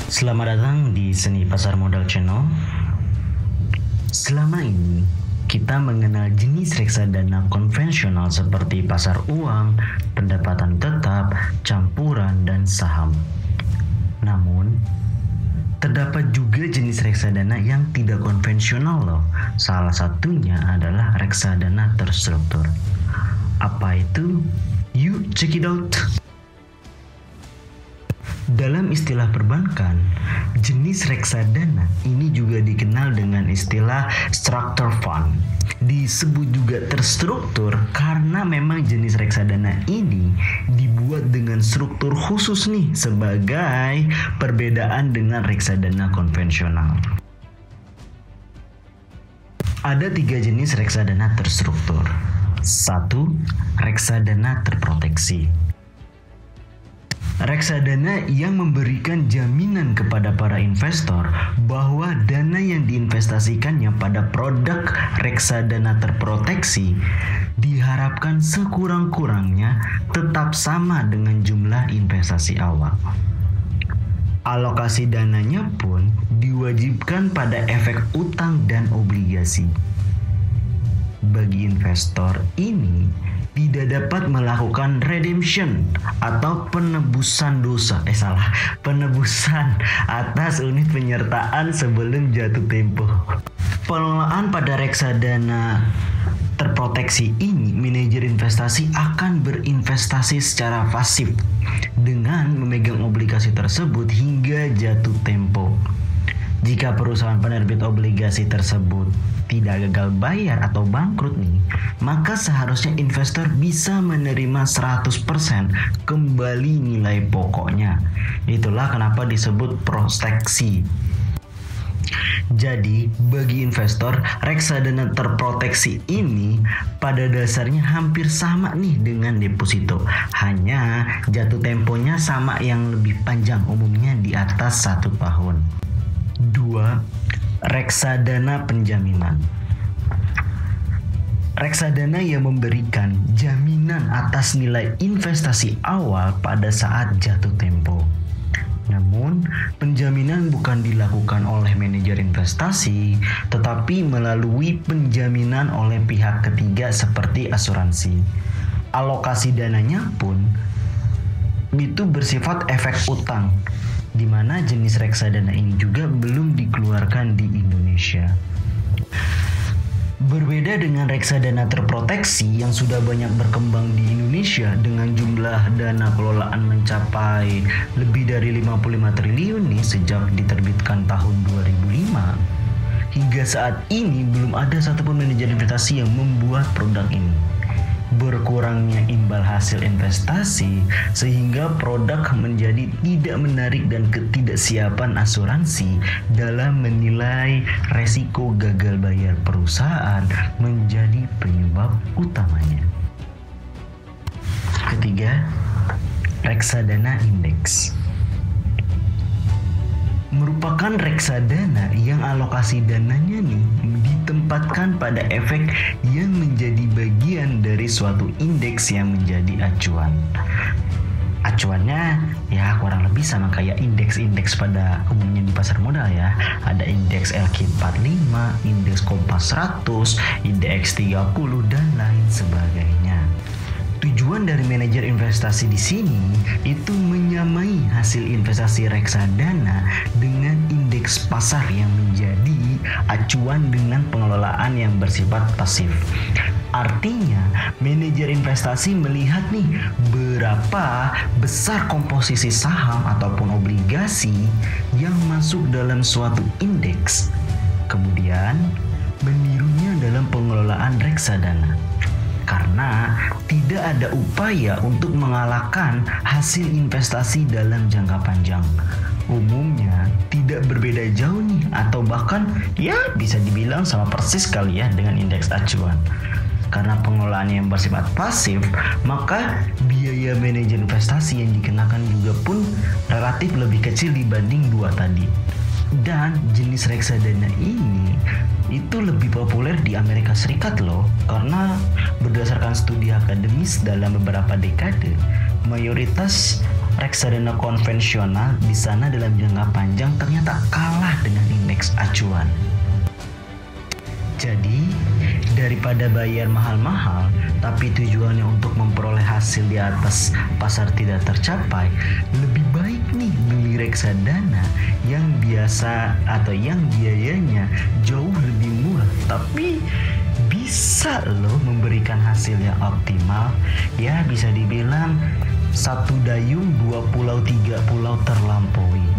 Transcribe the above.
Selamat datang di Seni Pasar Modal Channel. Selama ini kita mengenal jenis reksadana konvensional seperti pasar uang, pendapatan tetap, campuran, dan saham. Namun, terdapat juga jenis reksadana yang tidak konvensional loh. Salah satunya adalah reksadana terstruktur. Apa itu? Yuk check it out! Dalam istilah perbankan, jenis reksadana ini juga dikenal dengan istilah structure fund. Disebut juga terstruktur karena memang jenis reksadana ini dibuat dengan struktur khusus nih sebagai perbedaan dengan reksadana konvensional. Ada 3 jenis reksadana terstruktur. 1. Reksadana terproteksi. Reksadana yang memberikan jaminan kepada para investor bahwa dana yang diinvestasikannya pada produk reksadana terproteksi diharapkan sekurang-kurangnya tetap sama dengan jumlah investasi awal. Alokasi dananya pun diwajibkan pada efek utang dan obligasi. Bagi investor ini tidak dapat melakukan redemption atau penebusan atas unit penyertaan sebelum jatuh tempo. Pengelolaan pada reksadana terproteksi ini, manajer investasi akan berinvestasi secara pasif dengan memegang obligasi tersebut hingga jatuh tempo. Jika perusahaan penerbit obligasi tersebut tidak gagal bayar atau bangkrut nih, maka seharusnya investor bisa menerima 100% kembali nilai pokoknya. Itulah kenapa disebut proteksi. Jadi, bagi investor, reksadana terproteksi ini pada dasarnya hampir sama nih dengan deposito. Hanya jatuh temponya sama yang lebih panjang, umumnya di atas 1 tahun. 2. Reksadana penjaminan. Reksadana yang memberikan jaminan atas nilai investasi awal pada saat jatuh tempo. Namun, penjaminan bukan dilakukan oleh manajer investasi, tetapi melalui penjaminan oleh pihak ketiga seperti asuransi. Alokasi dananya pun itu bersifat efek utang, di mana jenis reksadana ini juga belum dikeluarkan di Indonesia. Berbeda dengan reksadana terproteksi yang sudah banyak berkembang di Indonesia dengan jumlah dana kelolaan mencapai lebih dari 55 triliun nih sejak diterbitkan tahun 2005. Hingga saat ini belum ada satupun manajer investasi yang membuat produk ini. Berkurangnya imbal hasil investasi sehingga produk menjadi tidak menarik dan ketidaksiapan asuransi dalam menilai resiko gagal bayar perusahaan menjadi penyebab utamanya. Ketiga, reksadana indeks. Merupakan reksadana yang alokasi dananya nih ditempatkan pada efek yang menjadi bagian dari suatu indeks yang menjadi acuan. Acuannya ya kurang lebih sama kayak indeks-indeks pada umumnya di pasar modal ya. Ada indeks LQ45, indeks Kompas 100, indeks 30 dan lain sebagainya. Tujuan dari manajer investasi di sini itu menyamai hasil investasi reksadana dengan indeks pasar yang menjadi acuan dengan pengelolaan yang bersifat pasif. Artinya, manajer investasi melihat nih berapa besar komposisi saham ataupun obligasi yang masuk dalam suatu indeks. Kemudian, menirunya dalam pengelolaan reksadana. Karena tidak ada upaya untuk mengalahkan hasil investasi dalam jangka panjang. Umumnya tidak berbeda jauh nih atau bahkan ya bisa dibilang sama persis kali ya dengan indeks acuan. Karena pengelolaan yang bersifat pasif, maka biaya manajer investasi yang dikenakan juga pun relatif lebih kecil dibanding dua tadi. Dan jenis reksadana ini itu lebih populer di Amerika Serikat loh, karena berdasarkan studi akademis dalam beberapa dekade, mayoritas reksadana konvensional di sana dalam jangka panjang ternyata kalah dengan indeks acuan. Jadi, daripada bayar mahal-mahal, tapi tujuannya untuk memperoleh hasil di atas pasar tidak tercapai, lebih baik nih beli reksadana yang biasa atau yang biayanya jauh lebih murah, tapi bisa loh memberikan hasil yang optimal. Ya, bisa dibilang satu dayung, dua pulau, tiga pulau terlampaui.